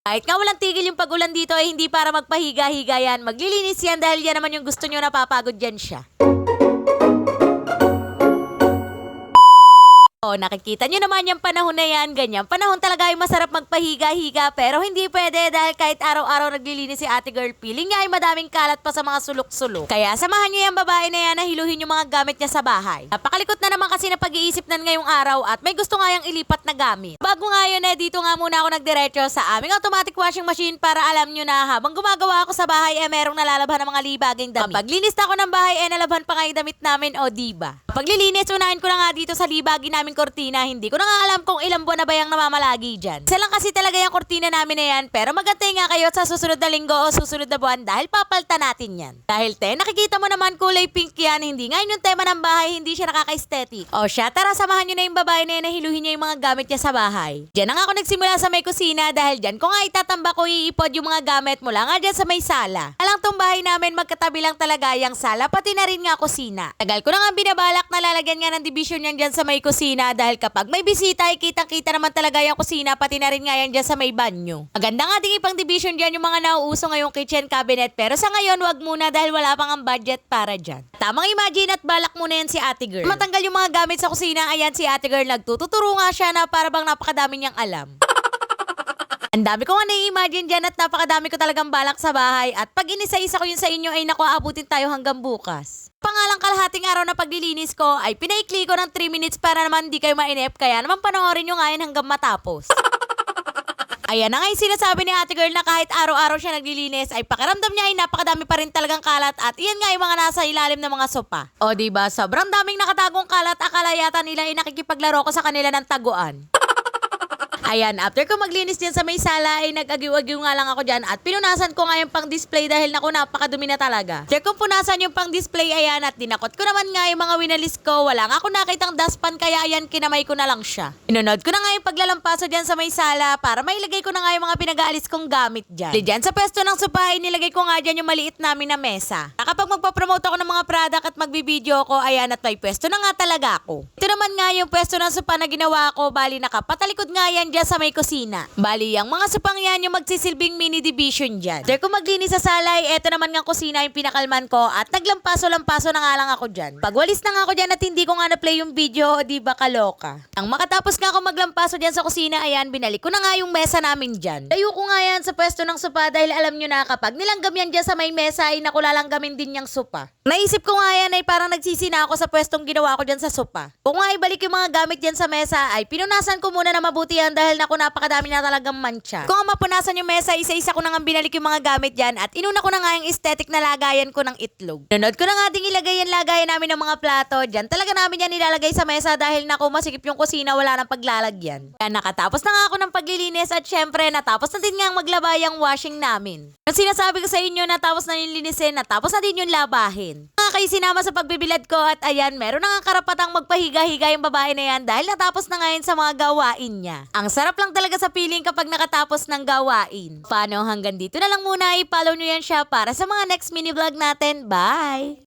Kahit nga walang tigil yung pag-ulan dito ay hindi para magpahiga-higa yan. Maglilinis yan dahil yan naman yung gusto nyo, napapagod yan siya. Oh, nakikita nyo naman yung panahon na yan, ganyan. Panahon talaga ay masarap magpahiga-higa pero hindi pwede dahil kahit araw-araw naglilinis si ate girl, feeling niya ay madaming kalat pa sa mga sulok-sulok. Kaya samahan nyo yung babae na yan na hiluhin yung mga gamit niya sa bahay. Napakalikot na naman kasi na pag-iisip nan ngayong araw at may gusto nga yung ilipat na gamit. Bago nga yun dito nga muna ako nagdiretso sa aming automatic washing machine para alam nyo na habang gumagawa ako sa bahay merong nalalabhan ng mga libaging damit. Kapag linis na ako ng bahay nalabhan pa nga yung damit namin o diba. Paglilinis, unahin ko na nga dito sa libagi namin kortina. Hindi ko na nga alam kung ilang buwan na ba yung namamalagi dyan. Isa lang kasi talaga yung kortina namin na yan. Pero magantay nga kayo sa susunod na linggo o susunod na buwan dahil papalta natin yan. Dahil nakikita mo naman kulay pink yan. Hindi nga yun yung tema ng bahay. Hindi siya nakaka-aesthetic. O siya, tara samahan nyo na yung babae na yan na hiluhin niya yung mga gamit niya sa bahay. Diyan na nga ako nagsimula sa may kusina dahil dyan ko nga itatamba ko iipod yung mga gamit mula nga dyan sa may sala. Alang tong bahay namin magkatabi lang talaga yung sala pati na rin nga kusina. Tagal ko na nga binabalak na lalagyan nga ng division yan dyan sa may kusina dahil kapag may bisita ay kitang-kita naman talaga yung kusina pati na rin nga yan dyan sa may banyo. Maganda nga ding ipang division dyan yung mga nauuso ngayong kitchen cabinet pero sa ngayon wag muna dahil wala pang ang budget para dyan. Tamang imagine at balak muna yan si ate girl. Matanggal yung mga gamit sa kusina, ayan si ate girl nagtututuro nga siya na para bang napakadami niyang alam. Ang dami ko nga na-imagine dyan at napakadami ko talagang balak sa bahay at pag inisa-isa ko yun sa inyo ay naku, aabutin tayo hanggang bukas. Pangalang kalahating araw na paglilinis ko ay pinaikli ko ng 3 minutes para naman di kayo mainip kaya naman panoorin nyo nga yan hanggang matapos. Ayan na nga yung sinasabi ni ate girl na kahit araw-araw siya naglilinis ay pakiramdam niya ay napakadami pa rin talagang kalat at iyan nga yung mga nasa ilalim ng mga sopa. O diba, sobrang daming nakatagong kalat, akala yata nila ay nakikipaglaro ko sa kanila ng taguan. Ayan, after ko maglinis dyan sa may sala ay nag-agiw-agiw nga lang ako dyan at pinunasan ko nga yung pang-display dahil naku napakadumi na talaga. After kong punasan yung pang-display ayan at dinakot ko naman nga yung mga winalis ko, wala nga ako nakitang dustpan kaya ayan kinamay ko na lang siya. Inunod ko na nga yung paglalampaso dyan sa may sala para mailagay ko na nga yung mga pinag-aalis kong gamit dyan. Dyan sa pwesto ng sopa ay nilagay ko nga dyan yung maliit namin na mesa. Kapag magpapromote ako ng mga product at magbibideo ko, ayan at may pwesto na nga talaga ako. Ito naman nga yung pwesto ng sopa na ginawa ko, bali nakapatalikod nga yan dyan sa may kusina. Bali, ang mga supang yan yung magsisilbing mini division dyan. After ko maglinis sa salay, eto naman nga kusina yung pinakalman ko at naglampaso-lampaso na nga lang ako dyan. Pagwalis na nga ako dyan at hindi ko nga na-play yung video, o di ba kaloka. Ang makatapos nga ako maglampaso dyan sa kusina, ayan, binalik ko na nga yung mesa namin dyan. Tayo ko nga yan sa pwesto ng sopa dahil alam nyo na kapag nilanggam yan dyan sa may mesa ay nakulalanggamin din yung sopa. Naisip ko nga yan ay parang nagsisina ako sa pwestong ginawa ko dyan sa sopa. Kung nga ibalik yung mga gamit dyan sa mesa ay pinunasan ko muna na mabuti yan dahil naku napakadami na talagang mancha. Kung mapunasan yung mesa, isa-isa ko na nga binalik yung mga gamit dyan at inuna ko na nga yung aesthetic na lagayan ko ng itlog. Nunod ko na nga ding ilagay yung lagayan namin ng mga plato. Dyan talaga namin yan nilalagay sa mesa dahil naku masikip yung kusina, wala nang paglalagyan. Kaya nakatapos na nga ako ng paglilinis at syempre natapos na din nga maglaba yung washing namin. Ang sinasabi ko sa inyo, natapos na yung linisin, natapos na din yung labahin. Nga kayo sinama sa pagbibilad ko at ayan, meron na nga karapatang magpahiga-higa yung babae na yan dahil natapos na ngayon sa mga gawain niya. Ang sarap lang talaga sa feeling kapag nakatapos ng gawain. Paano hanggang dito na lang muna, i-follow nyo yan siya para sa mga next mini vlog natin. Bye!